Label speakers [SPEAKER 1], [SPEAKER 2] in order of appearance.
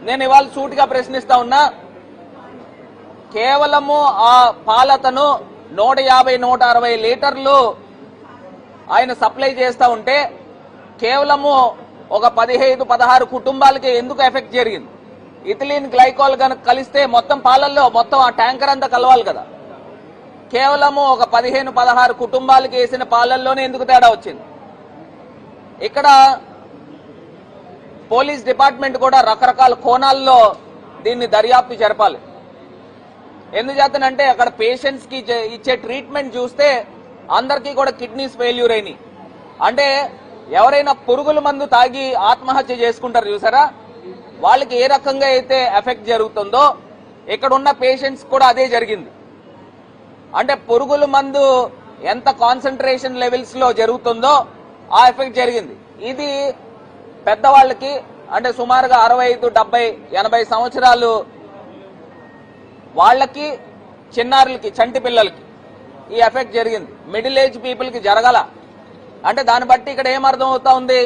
[SPEAKER 1] నేను ఇవాళ సూటిగా ప్రశ్నిస్తా ఉన్నా. కేవలము ఆ పాలతను 150-160 లీటర్లు ఆయన సప్లై చేస్తా ఉంటే కేవలము ఒక 15-16 కుటుంబాలకి ఎందుకు ఎఫెక్ట్ జరిగింది? ఇథిలీన్ గ్లైకాల్ కనుక కలిస్తే మొత్తం పాలల్లో మొత్తం ఆ ట్యాంకర్ అంతా కలవాలి కదా. కేవలము ఒక 15-16 కుటుంబాలకి వేసిన పాలల్లోనే ఎందుకు తేడా వచ్చింది? ఇక్కడ పోలీస్ డిపార్ట్మెంట్ కూడా రకరకాల కోణాల్లో దీన్ని దర్యాప్తు జరపాలి. ఎందుచేతనంటే అక్కడ పేషెంట్స్ కి ఇచ్చే ట్రీట్మెంట్ చూస్తే అందరికీ కూడా కిడ్నీస్ ఫెయిల్యూర్ అయినాయి. అంటే ఎవరైనా పురుగుల మందు తాగి ఆత్మహత్య చేసుకుంటారు చూసారా, వాళ్ళకి ఏ రకంగా అయితే ఎఫెక్ట్ జరుగుతుందో ఇక్కడ ఉన్న పేషెంట్స్ కూడా అదే జరిగింది. అంటే పురుగుల మందు ఎంత కాన్సన్ట్రేషన్ లెవెల్స్ లో జరుగుతుందో ఆ ఎఫెక్ట్ జరిగింది. ఇది పెద్దవాళ్ళకి అంటే సుమారుగా 65-70-80 సంవత్సరాలు వాళ్ళకి, చిన్నారులకి, చంటి పిల్లలకి ఈ ఎఫెక్ట్ జరిగింది. మిడిల్ ఏజ్ పీపుల్ కి జరగల. అంటే దాన్ని బట్టి ఇక్కడ ఏమర్థం అవుతా ఉంది?